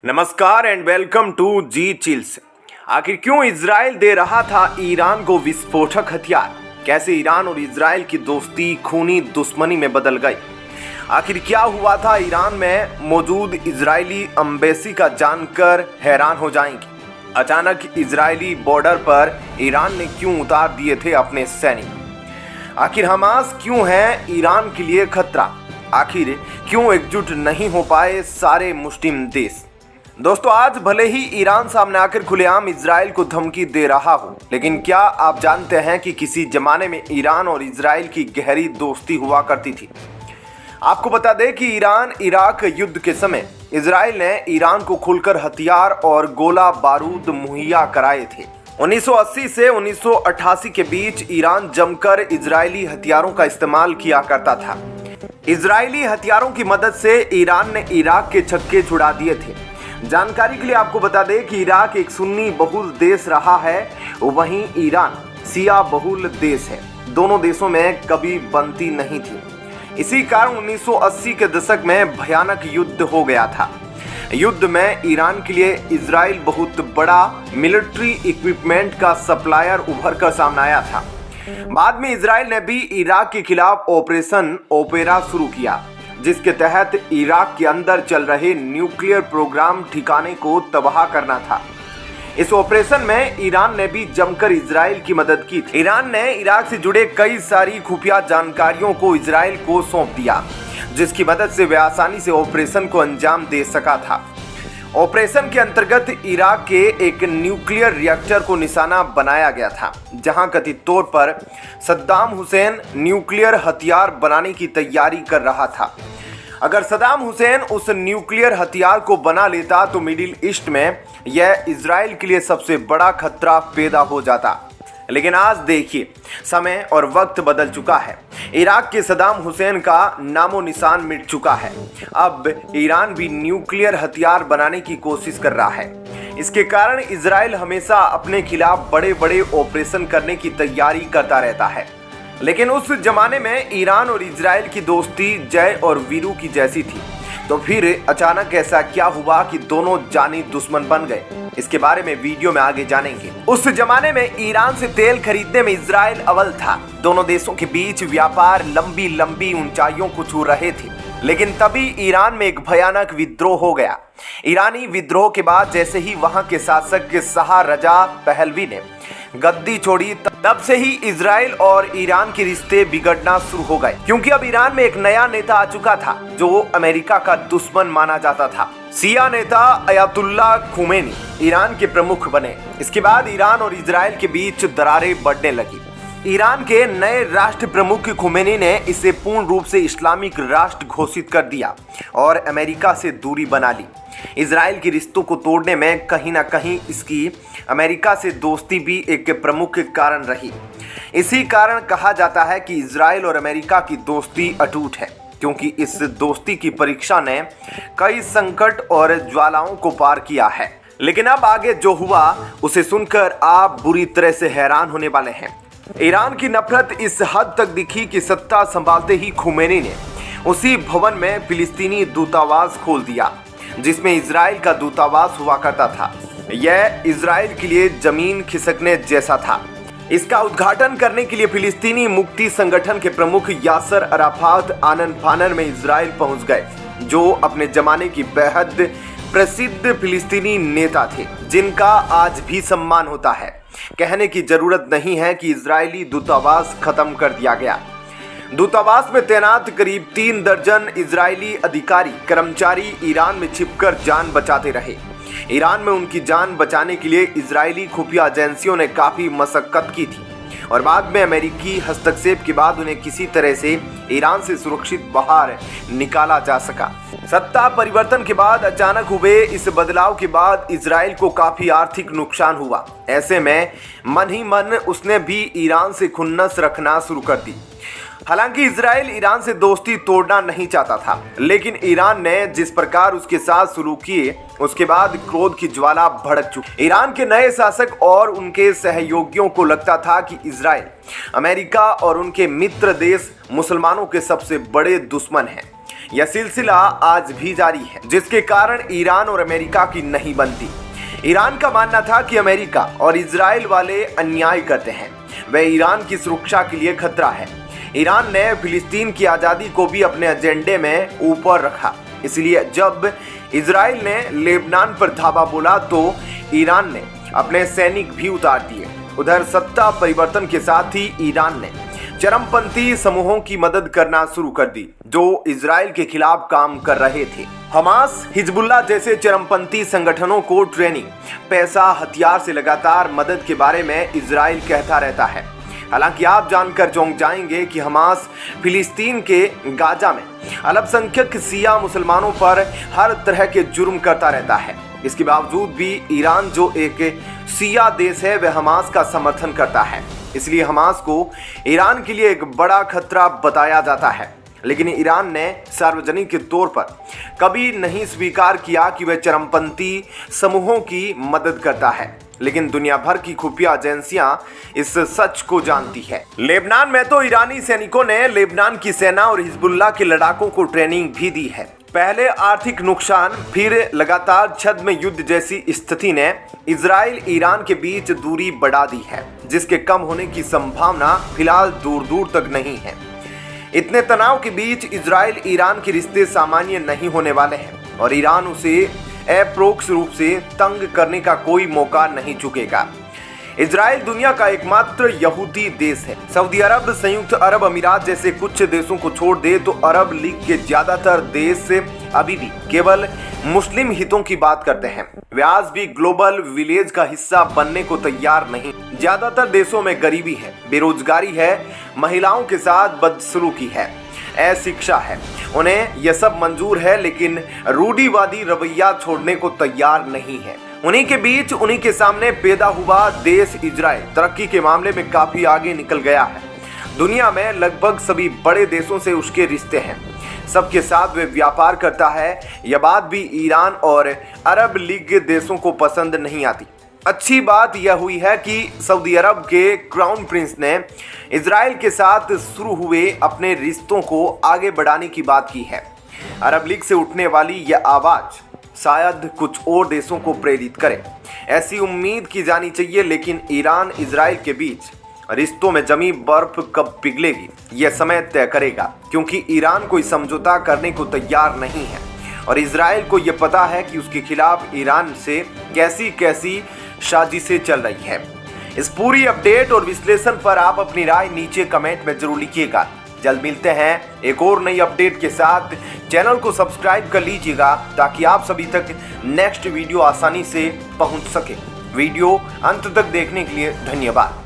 नमस्कार and welcome to जी चिल्स। आखिर क्यों इजराइल दे रहा था ईरान को विस्फोटक हथियार? कैसे ईरान और इजराइल की दोस्ती खूनी दुश्मनी में बदल गई? आखिर क्या हुआ था ईरान में मौजूद इजरायली एम्बेसी का जानकर हैरान हो जाएंगे। अचानक इजरायली बॉर्डर पर ईरान ने क्यों उतार दिए थे अपने सैनिक? आखिर हमास क्यों है ईरान के लिए खतरा? आखिर क्यों एकजुट नहीं हो पाए सारे मुस्लिम देश? दोस्तों, आज भले ही ईरान सामने आकर खुलेआम इजराइल को धमकी दे रहा हो, लेकिन क्या आप जानते हैं कि किसी जमाने में ईरान और इजराइल की गहरी दोस्ती हुआ करती थी। आपको बता दें कि ईरान इराक युद्ध के समय इजराइल ने ईरान को खुलकर हथियार और गोला बारूद मुहैया कराए थे। 1980 से 1988 के बीच ईरान जमकर इजरायली हथियारों का इस्तेमाल किया करता था। इजरायली हथियारों की मदद से ईरान ने इराक के छक्के छुड़ा दिए थे। जानकारी के लिए आपको बता दें कि इराक एक सुन्नी बहुल देश रहा है, वहीं ईरान शिया बहुल देश है। दोनों देशों में कभी बनती नहीं थी। इसी कारण 1980 के दशक में भयानक युद्ध हो गया था। युद्ध में ईरान के लिए इजराइल बहुत बड़ा मिलिट्री इक्विपमेंट का सप्लायर उभर कर सामने आया था। बाद में इजराइल ने भी इराक के खिलाफ ऑपरेशन ओपेरा शुरू किया, जिसके तहत इराक के अंदर चल रहे न्यूक्लियर प्रोग्राम ठिकाने को तबाह करना था। इस ऑपरेशन में ईरान ने भी जमकर इजराइल की मदद की थी। ईरान ने इराक से जुड़े कई सारी खुफिया जानकारियों को इजराइल को सौंप दिया, जिसकी मदद से वे आसानी से ऑपरेशन को अंजाम दे सका था। ऑपरेशन के अंतर्गत इराक के एक न्यूक्लियर रिएक्टर को निशाना बनाया गया था, जहां कथित तौर पर सद्दाम हुसैन न्यूक्लियर हथियार बनाने की तैयारी कर रहा था। अगर सद्दाम हुसैन उस न्यूक्लियर हथियार को बना लेता तो मिडिल ईस्ट में यह इजराइल के लिए सबसे बड़ा खतरा पैदा हो जाता। लेकिन आज देखिए, समय और वक्त बदल चुका है। इराक के सद्दाम हुसैन का नामो निशान मिट चुका है। अब ईरान भी न्यूक्लियर हथियार बनाने की कोशिश कर रहा है। इसके कारण इजराइल हमेशा अपने खिलाफ बड़े बड़े ऑपरेशन करने की तैयारी करता रहता है। लेकिन उस जमाने में ईरान और इजराइल की दोस्ती जय और वीरू की जैसी थी। तो फिर अचानक ऐसा क्या हुआ कि दोनों जानी दुश्मन बन गए? इसके बारे में वीडियो में आगे जानेंगे। उस जमाने में ईरान से तेल खरीदने में इजराइल अव्वल था। दोनों देशों के बीच व्यापार लंबी लंबी ऊंचाइयों को छू रहे थे। लेकिन तभी ईरान में एक भयानक विद्रोह हो गया। ईरानी विद्रोह के बाद जैसे ही वहां के शासक शाह रजा पहलवी ने गद्दी छोड़ी, तब से ही इजराइल और ईरान के रिश्ते बिगड़ना शुरू हो गए, क्योंकि अब ईरान में एक नया नेता आ चुका था जो अमेरिका का दुश्मन माना जाता था। शिया नेता अयातुल्ला खुमैनी ईरान के प्रमुख बने। इसके बाद ईरान और इजराइल के बीच दरारें बढ़ने लगी। ईरान के नए राष्ट्र प्रमुख खुमैनी ने इसे पूर्ण रूप से इस्लामिक राष्ट्र घोषित कर दिया और अमेरिका से दूरी बना ली। इजराइल के रिश्तों को तोड़ने में कहीं ना कहीं इसकी अमेरिका से दोस्ती भी एक प्रमुख कारण रही। इसी कारण कहा जाता है कि इजराइल और अमेरिका की दोस्ती अटूट है, क्योंकि इस दोस्ती की परीक्षा ने कई संकट और ज्वालाओं को पार किया है। लेकिन अब आगे जो हुआ उसे सुनकर आप बुरी तरह से हैरान होने वाले हैं। ईरान की नफरत इस हद तक दिखी कि सत्ता संभालते ही खुमैनी ने उसी भवन में फिलिस्तीनी दूतावास खोल दिया, जिसमें इजराइल का दूतावास हुआ करता था। यह इजराइल के लिए जमीन खिसकने जैसा था। इसका उद्घाटन करने के लिए फिलिस्तीनी मुक्ति संगठन के प्रमुख यासर अराफात आनन फानन में इजराइल पहुंच गए, जो अपने जमाने की बेहद प्रसिद्ध फिलिस्तीनी नेता थे, जिनका आज भी सम्मान होता है। कहने की जरूरत नहीं है कि इजरायली दूतावास खत्म कर दिया गया। दूतावास में तैनात करीब 3 दर्जन इजरायली अधिकारी कर्मचारी ईरान में छिपकर जान बचाते रहे। ईरान में उनकी जान बचाने के लिए इजरायली खुफिया एजेंसियों ने काफी मशक्कत की थी और बाद में अमेरिकी हस्तक्षेप के बाद उन्हें किसी तरह से ईरान से सुरक्षित बाहर निकाला जा सका। सत्ता परिवर्तन के बाद अचानक हुए इस बदलाव के बाद इजराइल को काफी आर्थिक नुकसान हुआ। ऐसे में मन ही मन उसने भी ईरान से खुन्नस रखना शुरू कर दी। हालांकि इजराइल ईरान से दोस्ती तोड़ना नहीं चाहता था, लेकिन ईरान ने जिस प्रकार उसके साथ शुरू किए, उसके बाद क्रोध की ज्वाला भड़क चुकी। ईरान के नए शासक और उनके सहयोगियों को लगता था कि इजराइल अमेरिका और उनके मित्र देश मुसलमानों के सबसे बड़े दुश्मन हैं। यह सिलसिला आज भी जारी है, जिसके कारण ईरान और अमेरिका की नहीं बनती। ईरान का मानना था कि अमेरिका और इजराइल वाले अन्याय करते हैं, वह ईरान की सुरक्षा के लिए खतरा है। ईरान ने फिलिस्तीन की आज़ादी को भी अपने एजेंडे में ऊपर रखा, इसलिए जब इजराइल ने लेबनान पर धावा बोला तो ईरान ने अपने सैनिक भी उतार दिए। उधर सत्ता परिवर्तन के साथ ही ईरान ने चरमपंथी समूहों की मदद करना शुरू कर दी जो इजराइल के खिलाफ काम कर रहे थे। हमास, हिजबुल्लाह जैसे चरमपंथी संगठनों को ट्रेनिंग, पैसा, हथियार से लगातार मदद के बारे में इजराइल कहता रहता है। हालांकि आप जानकर चौंक जाएंगे कि हमास फिलिस्तीन के गाजा में अल्पसंख्यक शिया मुसलमानों पर हर तरह के जुर्म करता रहता है। इसके बावजूद भी ईरान, जो एक शिया देश है, वह हमास का समर्थन करता है। इसलिए हमास को ईरान के लिए एक बड़ा खतरा बताया जाता है। लेकिन ईरान ने सार्वजनिक के तौर पर कभी नहीं स्वीकार किया कि वह चरमपंथी समूहों की मदद करता है। लेकिन दुनिया भर की खुफिया एजेंसियां इस सच को जानती है। लेबनान में तो ईरानी सैनिकों ने लेबनान की सेना और हिजबुल्लाह के लड़ाकों को ट्रेनिंग भी दी है। पहले आर्थिक नुकसान, फिर लगातार छद्म युद्ध जैसी स्थिति ने इजराइल ईरान के बीच दूरी बढ़ा दी है, जिसके कम होने की संभावना फिलहाल दूर दूर तक नहीं है। इतने तनाव के बीच इजराइल ईरान के रिश्ते सामान्य नहीं होने वाले हैं और ईरान उसे अप्रोक्ष रूप से तंग करने का कोई मौका नहीं चुकेगा। इजराइल दुनिया का एकमात्र यहूदी देश है। सऊदी अरब, संयुक्त अरब अमीरात जैसे कुछ देशों को छोड़ दे तो अरब लीग के ज्यादातर देश अभी भी केवल मुस्लिम हितों की बात करते हैं। वे आज भी ग्लोबल विलेज का हिस्सा बनने को तैयार नहीं। ज्यादातर देशों में गरीबी है, बेरोजगारी है, महिलाओं के साथ बदसलूकी है, अशिक्षा है। उन्हें यह सब मंजूर है, लेकिन रूढ़िवादी रवैया छोड़ने को तैयार नहीं है। उन्हीं के बीच, उन्हीं के सामने पैदा हुआ देश इजराइल तरक्की के मामले में काफी आगे निकल गया है। दुनिया में लगभग सभी बड़े देशों से उसके रिश्ते हैं, सबके साथ वे व्यापार करता है। यह बात भी ईरान और अरब लीग देशों को पसंद नहीं आती। अच्छी बात यह हुई है कि सऊदी अरब के क्राउन प्रिंस ने इजराइल के साथ शुरू हुए अपने रिश्तों को आगे बढ़ाने की बात की है। अरब लीग से उठने वाली यह आवाज शायद कुछ और देशों को प्रेरित करे, ऐसी उम्मीद की जानी चाहिए। लेकिन ईरान इजराइल के बीच रिश्तों में जमी बर्फ कब पिघलेगी, यह समय तय करेगा, क्योंकि ईरान कोई समझौता करने को तैयार नहीं है और इजराइल को यह पता है कि उसके खिलाफ ईरान से कैसी कैसी साजिशें चल रही है। इस पूरी अपडेट और विश्लेषण पर आप अपनी राय नीचे कमेंट में जरूर लिखिएगा। जल्द मिलते हैं एक और नई अपडेट के साथ। चैनल को सब्सक्राइब कर लीजिएगा ताकि आप सभी तक नेक्स्ट वीडियो आसानी से पहुंच सके। वीडियो अंत तक देखने के लिए धन्यवाद।